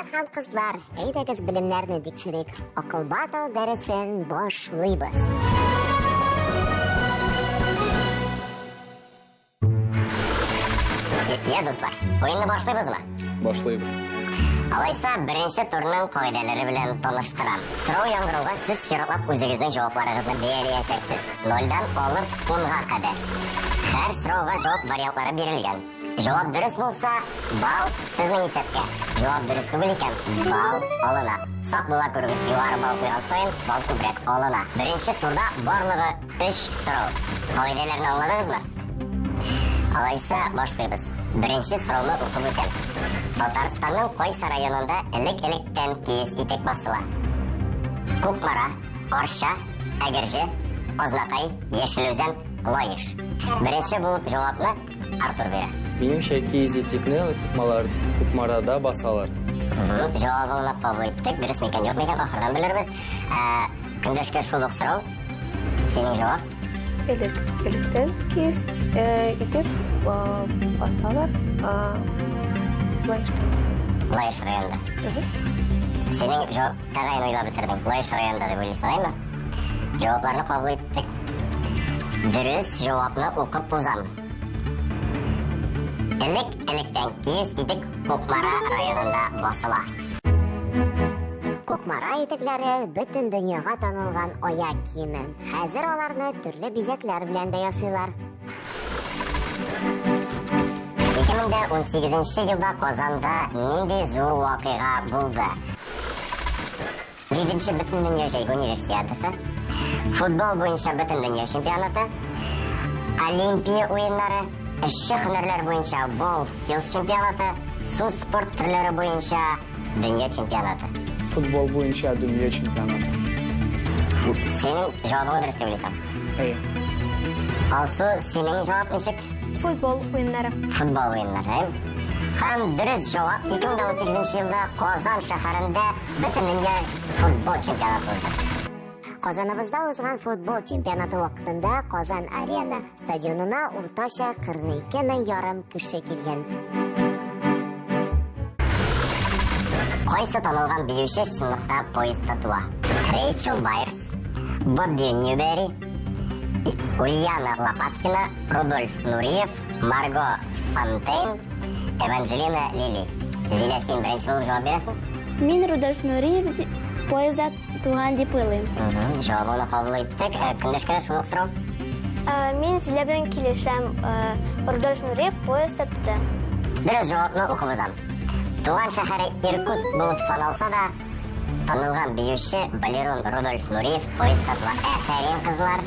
Кызлар һәм кызлар, әйдәгез белемнәрне тикшерик. Акылбатыл дәресен башлыйбыз. Я, дуслар, oyunni башлыйбызмы? Башлыйбыз. Алайса, беренче турның кагыйдәләре белән таныштырам. Сорау яңгыруга сез чиратлап үзегезнең җавапларыгызны бәяләячәксез. 0-дан алып 10-га кадәр. Һәр сорауга җавап вариантлары бирелгән. Җавап дөрес булса, балл сезнең исәпкә. Җавап дөрес түгел икән, балл алына. Сак була күрегез, югары балл куйган саен балл күбрәк алына. Беренче турда барлыгы 3 сорау. Кагыйдәләрне аңладыгызмы? Алайса, башлыйбыз. Беренче сорауны укып үтәм. Татарстанның кайсы районында элек-электән киез итек басыла? Кукмара, Арча, Әгерҗе, Азнакай, Яшелүзән, Лаеш. Беренче булып җавапны Артур бирә. Минемчә, киез итекне Кукмарада басалар. Җавабыңны кабул иттек. Дөрес микән, юк микән, ахырдан белербез. Көндәшкә шул ук сорау. Синең җавап? Электән киез итек басалар. Лаеш районында. Синең җавап тәгаен уйлап бетердең. Лаеш районында дип уйлыйсың, әйме? Җавапларны кабул иттек. Дөрес җавапны укып узам. Элек-электән киез итек Кукмара районында басыла. Кукмара итекләре бөтен дөньяга танылган аяк киеме. Хәзер аларны төрле бизәкләр белән дә ясыйлар. 2018 елда Казанда нинди зур вакыйга булды? 7-нче бөтен дөнья җәйге универсиадасы, футбол буенча бөтен дөнья чемпионаты, Олимпия уеннары, эшче һөнәрләр буенча World Skills чемпионаты, су спорт төрләре буенча дөнья чемпионаты. Футбол буенча дөнья чемпионаты. Синең җавабың дөрес дип уйлыйсың? Алсу, синең җавап ничек? Футбол уеннары. Футбол уеннары. Һәм дөрес җавап 2018 елда Казан шәһәрендә бөтен дөнья футбол чемпионаты узды. Казаныбызда узган футбол чемпионаты вакытында Казан Арена стадионына уртача 42,5 кеше килгән. Кайсы танылган биюче чынлыкта поездда туа? Рэйчел Байерс, Бобби Ньюбери, Ульяна Лопаткина, Рудольф Нуриев, Марго Фонтейн, Эванжелина Лили. Зилә, син беренче булып җавап бирәсең? Мин Рудольф Нуриев поездда туган дип уйлыйм. Җавабыңны кабул иттек. Көндәшкә шул ук сорау. Мин Зилә белән килешәм. Рудольф Нуриев поездда туды. Дөрес җавапны укып узам. Туган шәһәре Иркутск булып саналса да, танылган биюче балерон Рудольф Нуриев поездда туа. Афәрин, кызлар.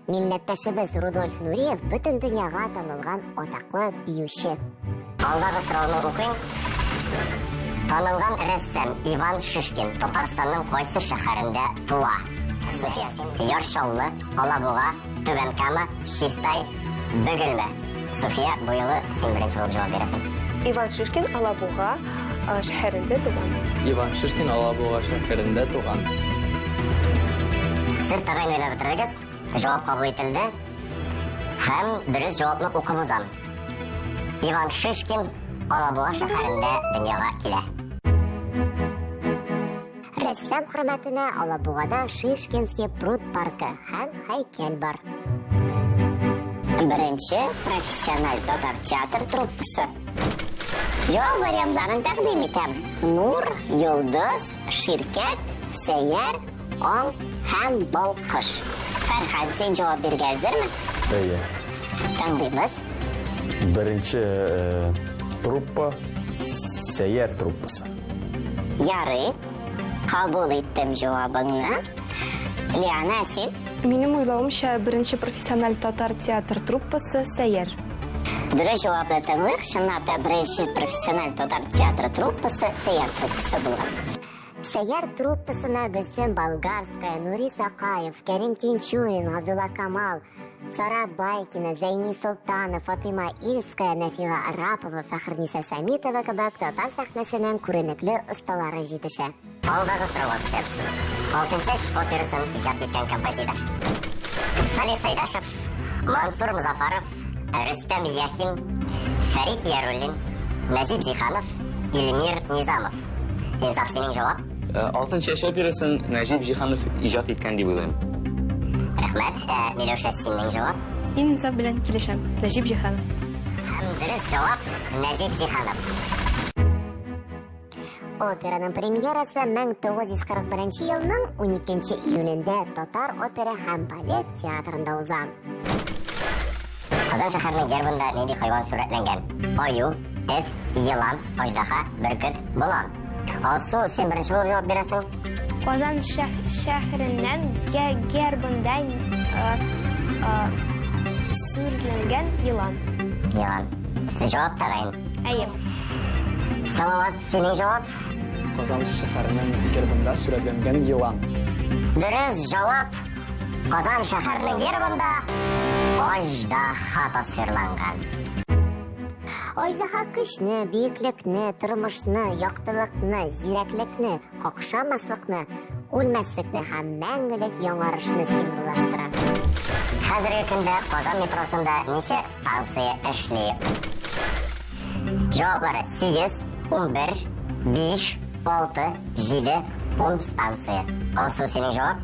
Милләттәшебез Рудольф Нуриев бөтен дөньяга танылган атаклы биюче. Алдагы сорауны укыйм. Танылган рәссам Иван Шишкин Татарстанның кайсы шәһәрендә туа? София, Яршаллы, Алабуга, Түбән Кама, Чистай, Бөгелмә. София, бу юлы син беренче булып җавап бирәсең. Иван Шишкин Алабуга шәһәрендә туган. Иван Шишкин Алабуга шәһәрендә туган. Сез тәгаен уйлап бетерегез. Җавап кабул ителде. Һәм дөрес җавапны укып узам. Иван Шишкин Алабуга шәһәрендә дөньяга килә. Рәссам хөрмәтенә Алабугада Шишкинский пруд паркы һәм һәйкәл бар. Беренче профессиональ татар театр труппасы. Җавап вариантларын тәкъдим итәм. Нур, Йолдыз, Ширкәт, Сәйяр, Аң һәм Балкыш. Фәрхәт, син җавап биргәнсезме? Әйе. Таңдыйбыз. Беренче труппа Сәйяр труппасы. Ярый. Кабул иттем җавабыңны. Лиана, син? Минем уйлавымча, беренче профессиональ татар театр труппасы Сәйяр. Дөрес җавапны тыңлыйк. Чынлап та беренче профессиональ татар театры труппасы Сәйяр труппасы булган. Сәйяр труппасына Гөлсем Болгарская, Нури Сакаев, Кәрим Тинчурин, Габдулла Камал, Сара Байкина, Зәйни Солтанов, Фатыйма Ильская, Нәфига Арапова, Фәхерниса Сәмитова кебек татар сәхнәсенең күренекле осталары җитешә. Алдагы сорауга күчәбез. Алтынчы операсын иҗат иткән композитор. Салих Сайдашев, Мансур Музафаров, Рөстәм Яхин, Фәрит Яруллин, Нәҗип Җиханов, Илмир Низамов. Insaf, sening javob. Oltin Chesh operasin Najib Jihanov ijod etgan deb o'ylayman. Rahmat. Milosha, sening javob. Men insaf bilan kelishaman. Najib Jihanov. Ham durust javob Najib Jihanov. Operaның премьерасы 1941 елның 12 июлендә Татар опера һәм балет театрында уза. Казан шәһәренең гербында нинди хайван сурәтләнгән? Аю, эт, йылан, аждаһа, бөркет, болан. Алсу, сен беренче булып җавап бирәсең. Казан шәһәреннән гербында сүрелгән елан. Йылан. Сез җавап тагын. Әйе. Салават, синең җавап. Казан шәһәренең гербында сурәтләнгән йылан. Дөрес җавап. Казан шәһәренең гербында аждаһа тасвирланган. Аждаһа көчне, биеклекне, тормышны, яктылыкны, зирәклекне, какшамаслыкны, үлмәслекне һәм мәңгелек яңарышны символлаштыра. Хәзерге көндә Казан метросында ничә станция эшли? Җаваплары 8, 11, 5, 6, 7, 10 станция. Алсу, синең җавап?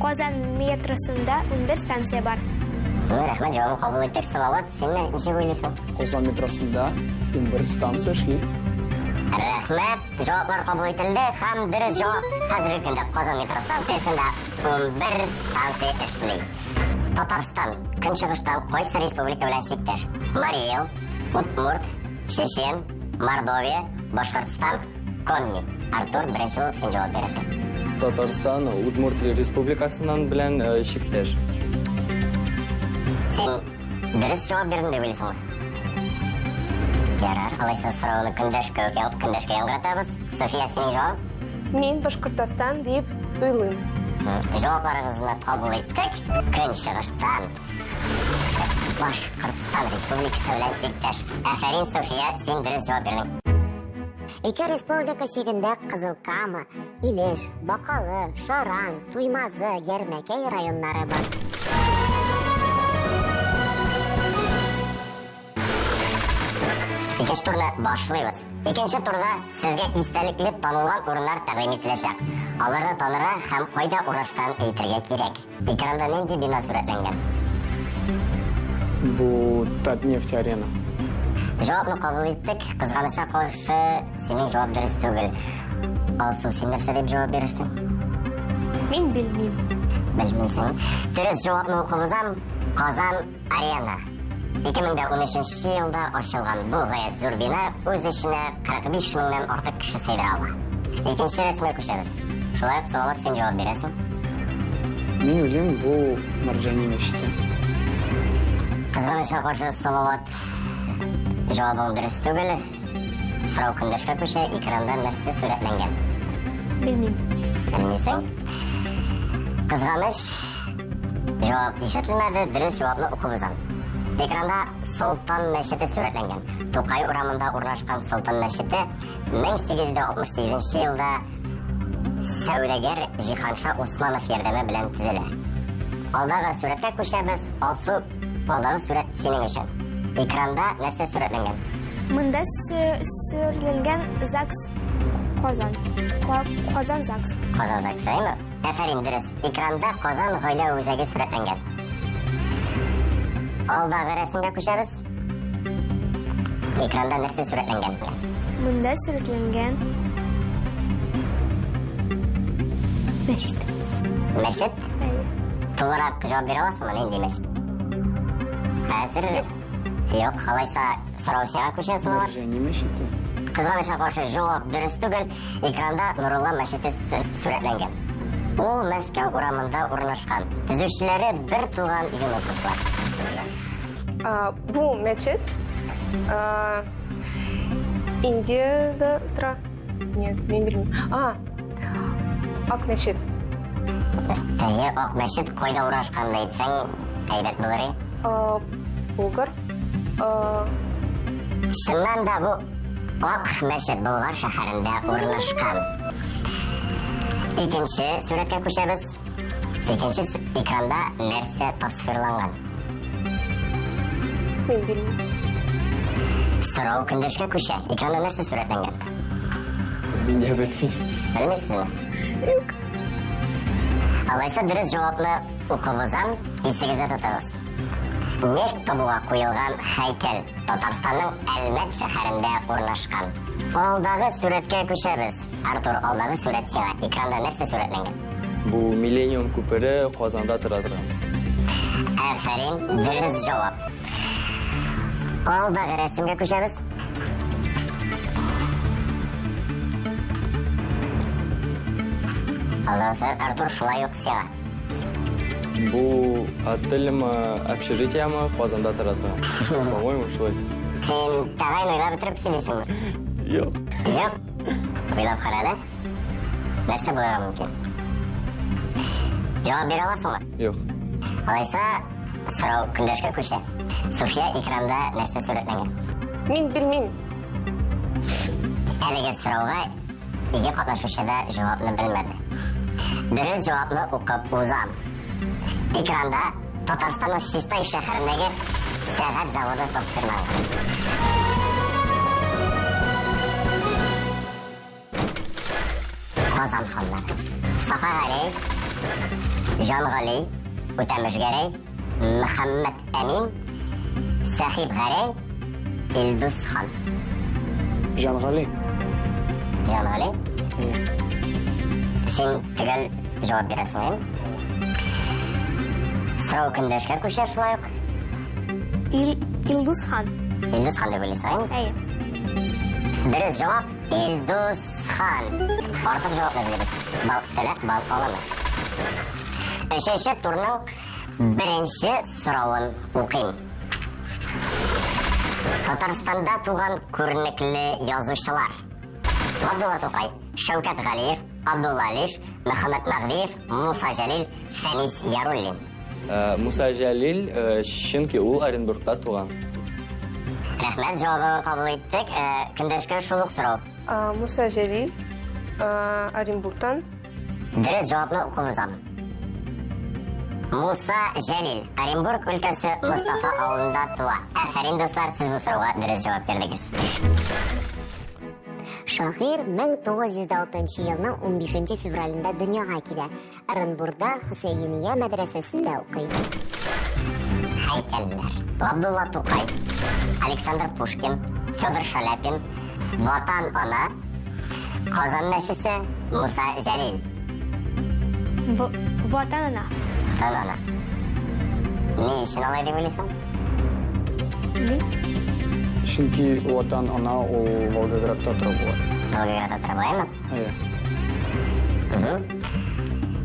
Казан метросында 11 станция бар. Рәхмәт, җавабын кабул иттек. Салават, син ничек уйлыйсың? Казан метросында 11 станция эшли. Рәхмәт, җаваплар кабул ителде һәм дөрес җавап. Хәзерге көндә Казан метро станциясында 11 станция эшли. Татарстан көнчыгыштан кайсы республика белән чиктәш? Мари Эл, Удмурт, Чечен, Мордовия, Башкортстан, Коми. Артур, беренче булып син җавап бирәсең. Татарстан Удмурт Республикасынан белән чиктәш. Син дөрес җавап бирдең дип уйлыйсыңмы? Ярар, алайса сорауны көндәшкә яңгыратабыз. София, синең җавап? Мен Башкортостан дип уйлыйм. Җавапларыгызны кабул иттек. Көнчыгыштан Башкортстан Республикасы белән чиктәш. Афәрин, София, син дөрес җавап бирдең. Ике республика чигендә Кызылкама, Илеш, Бакалы, Шаран, Туймазы, Ярмәкәй районнары бар. Икенче турны башлыйбыз. Икенче турда сезгә истәлекле танылган урыннар тәкъдим ителәчәк. Аларны танырга һәм кайда урнашканын әйтергә кирәк. Экранда нинди бина сурәтләнгән? Бу Татнефть-арена. Җавапны кабул иттек. Кызганычка каршы, синең җавап дөрес түгел. Алсу, син нәрсә дип җавап бирәсең? Мин белмим. Белмисең. Дөрес җавапны укыбызам. Казан арена. 2013 елда ачылган бу гаять зур бина үз эченә 45 меңнән артык кеше сыйдыра ала. Икенче рәсемгә күчәбез. Шулай ук Салават, син җавап бирәсең. Мин уйлыйм, бу Марҗани мәчете. Кызганычка каршы, Салават, җавабың дөрес түгел. Сорау көндәшкә күчә. Экранда нәрсә сурәтләнгән? Белмим. Белмисең? Кызганыч, җавап ишетелмәде. Дөрес җавапны укыбызам. Экранда Солтан мәчете сурәтләнгән. Тукай урамында урнашкан Солтан мәчете 1868 елда сәүдәгәр Җиһанша Усманов ярдәме белән төзелә. Алдагы сурәткә күчәбез. Алсу, алдагы сурәт синең өчен. Экранда нәрсә сурәтләнгән? Монда сүрелгән ЗАГС Казан. Казан ЗАГС. Казан ЗАГСы, әйме? Афәрин, дөрес. Экранда Казан гаилә үзәге сурәтләнгән. Алдагы рәсемгә күчәбез. Экранда нәрсә сурәтләнгән? Монда сүрелгән мәчет. Мәчет? Әйе. Тулырак җавап бирә аласыңмы, нинди мәчет? Хәзер юк, алайса сорау сиңа күчә, Салават. Марҗани мәчете. Кызганычка каршы, җавап дөрес түгел. Экранда Нурулла мәчете сурәтләнгән. Ул Мәскәү урамында урнашкан. Төзүчеләре бер туган Юнусовлар. Бу мәчет Индияда тора. Нет, мен белмим. Ак мәчет. Әйе, Ак мәчет кайда урнашканын әйтсәң, әйбәт булыр. Болгар. Чыннан да бу Ак мәчет Болгар шәһәрендә урнашкан. Икенче сурәткә күчәбез. Икенче экранда нәрсә тасвирланган? Мен белмим. Сорау көндәшкә күчә. Экранда нәрсә сурәтләнгән? Мин дә белмим. Белмейсезме? Юк. Алайса дөрес җавапны укып узам, исегездә тотыгыз. Нефть табуга куелган һәйкәл Татарстанның Әлмәт шәһәрендә урнашкан. Алдагы сүрәткә күчәбез. Артур, алдагы сүрәт сиңа экранда нәрсә сүрәтләнгән? Бу Миллениум күпере Казанда тора торган. Афәрин, дөрес җавап. Алдагы рәсемгә күчәбез. Алдагы сүрәт Артур шулай ук сиңа. Бу отельме, общежитиеме Казанда тора торган. По-моему, шулай. Син тагын уйлап бетереп сөйлисеңме? Юк. Юк. Уйлап кара әле. Нәрсә булырга мөмкин? Җавап бирә аласыңмы? Юк. Алайса, сорау көндәшкә күчә. Суфия, экранда нәрсә сүрәтләнгән? Мин белмим. Әлеге сорауга ике катнашучы да җавапны белмәде. Дөрес җавапны укып узам. Экранда Татарстанның Чистай шәһәрендәге сәгать заводы тасвирланган. Казан ханнары. Сафа Гали, Жан Гали, Үтәмеш Гәрәй, Мөхәммәд Әмин, Сәхиб Гәрәй, Илдус хан. Жанғали. Жан Гали. Син төгәл җавап бирәсең. Сорау көндәшкә күчә шулай ук. Илдус хан. Илдус хан дип уйлыйсың? Әйе. Дөрес җавап Илдус хан. Артык җавап бирегез. Бал өстәлә, бал алына. Өченче турның беренче соравын укыйм. Татарстанда туган күренекле язучылар. Абдулла Тукай, Шәүкәт Галиев, Абдулла Алиш, Мөхәммәд Мәгъдиев, Муса Җәлил, Фәнис Яруллин. Муса Җәлил, чөнки ул Оренбургта туган. Рәхмәт, җавабын кабул иттек. Көндәшкә шул ук сорау. Муса Җәлил, Оренбургтан. Дөрес җавапны укып узам. Муса Җәлил, Оренбург өлкәсе Мустафа авылында туа. Афәрин, дуслар, сез бу сорауга дөрес җавап бирдегез. Шагыйрь 1906 елның 15 февралендә дөньяга килә. Оренбургда Хөсәйния мәдрәсәсендә укый. Һәйкәлләр. Абдулла Тукай, Александр Пушкин, Федор Шаляпин, Ватан ана, Казан мәчете, Муса Җәлил. Ватан ана. Ватан ана. Ни өчен алай дип уйлыйсың? Чөнки Ватан ана ул Волгоградта тора була. Волгоградта тора булаймы? Әйе.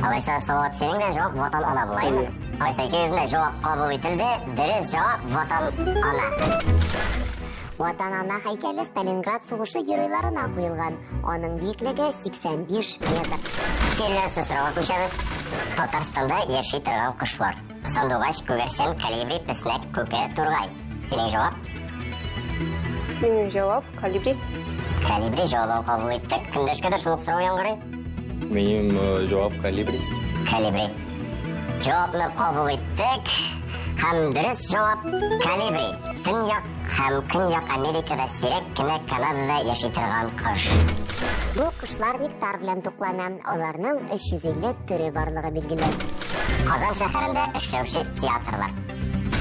Алайса, салават синең дә җавап Ватан ана булаймы? Алайса, икегезнең дә җавап кабул ителде. Дөрес җавап Ватан ана. Ватан ана һәйкәле Сталинград сугышы геройларына куелган. Аның биеклеге 85 метр. Киләсе сорауга күчәбез. Татарстанда яши торган кошлар. Сандугач, күгәрчен, калибри, песнәк, күке, тургай. Синең җавап? Минем җавап Калибри. Калибри, җавабын кабул иттек. Көндәшкә дә шул ук сорау яңгырый. Минем җавап Калибри. Калибри. Җавапны кабул иттек. Һәм дөрес җавап Калибри. Төньяк һәм Көньяк Америкада сирәк кенә Канадада яши торган кош. Бу кошлар нектар белән туклана. Аларның 350 төре барлыгы билгеле. Казан шәһәрендә эшләүче театрлар.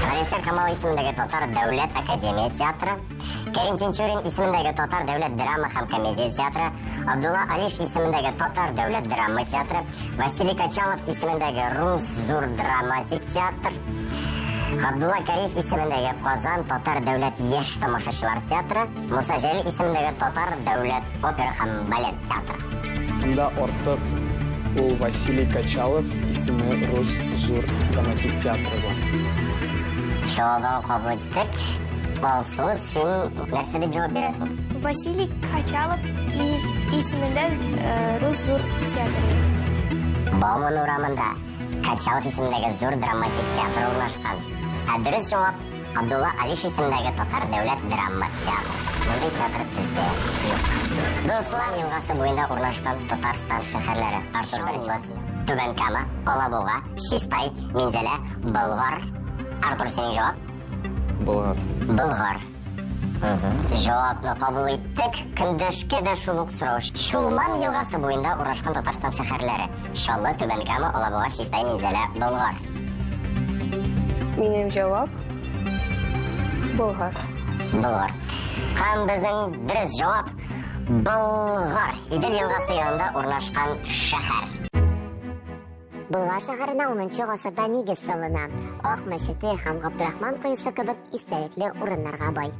Галискар Камал исемендәге Татар дәүләт академия театры, Кәрим Тинчурин исемендәге Татар дәүләт драма һәм комедия театры, Абдулла Алиш исемендәге Татар дәүләт драма театры, Василий Качалов исемендәге Рус зур драматик театр, Габдулла Кариев исемендәге Казан Татар дәүләт яшь тамашачылар театры, Муса Җәлил исемендәге Татар дәүләт опера һәм балет театры. Анда артык ул Василий Качалов исеме Рус зур драматик театры бар. Җавабын кабул иттек. Алсу, син нәрсә дип җавап бирәсең? Василий Качалов исемендә Рус зур театры. Бауман урамында Качалов исемендәге зур драматик театры урнашкан. Дөрес җавап Абдулла Алиш исемендәге Татар дәүләт драма театры. Мондый театр бездә юк. Дуслар елгасы буенда урнашкан Татарстан шәһәрләре. Артур, Түбән Кама, Алабуга, Чистай, Минзәлә, Болгар. Артур, синең җавап? Болгар. Болгар. Жауапны кабул иттек. Көндәшкә дә шул ук сорау. Шулман елгасы буенда урнашкан Татарстан шәһәрләре. Чаллы, Түбән-Кама, Алабуга, Чистай, Минзәлә, Болгар. Минем җавап Болгар. Болгар. Һәм безнең дөрес җавап Болгар. Идел елгасы янында урнашкан шәһәр. Болгар шәһәренә 10-нчы гасырда нигез салына. Ак мәчете һәм Габдрахман коесы кебек истәлекле урыннарга бай.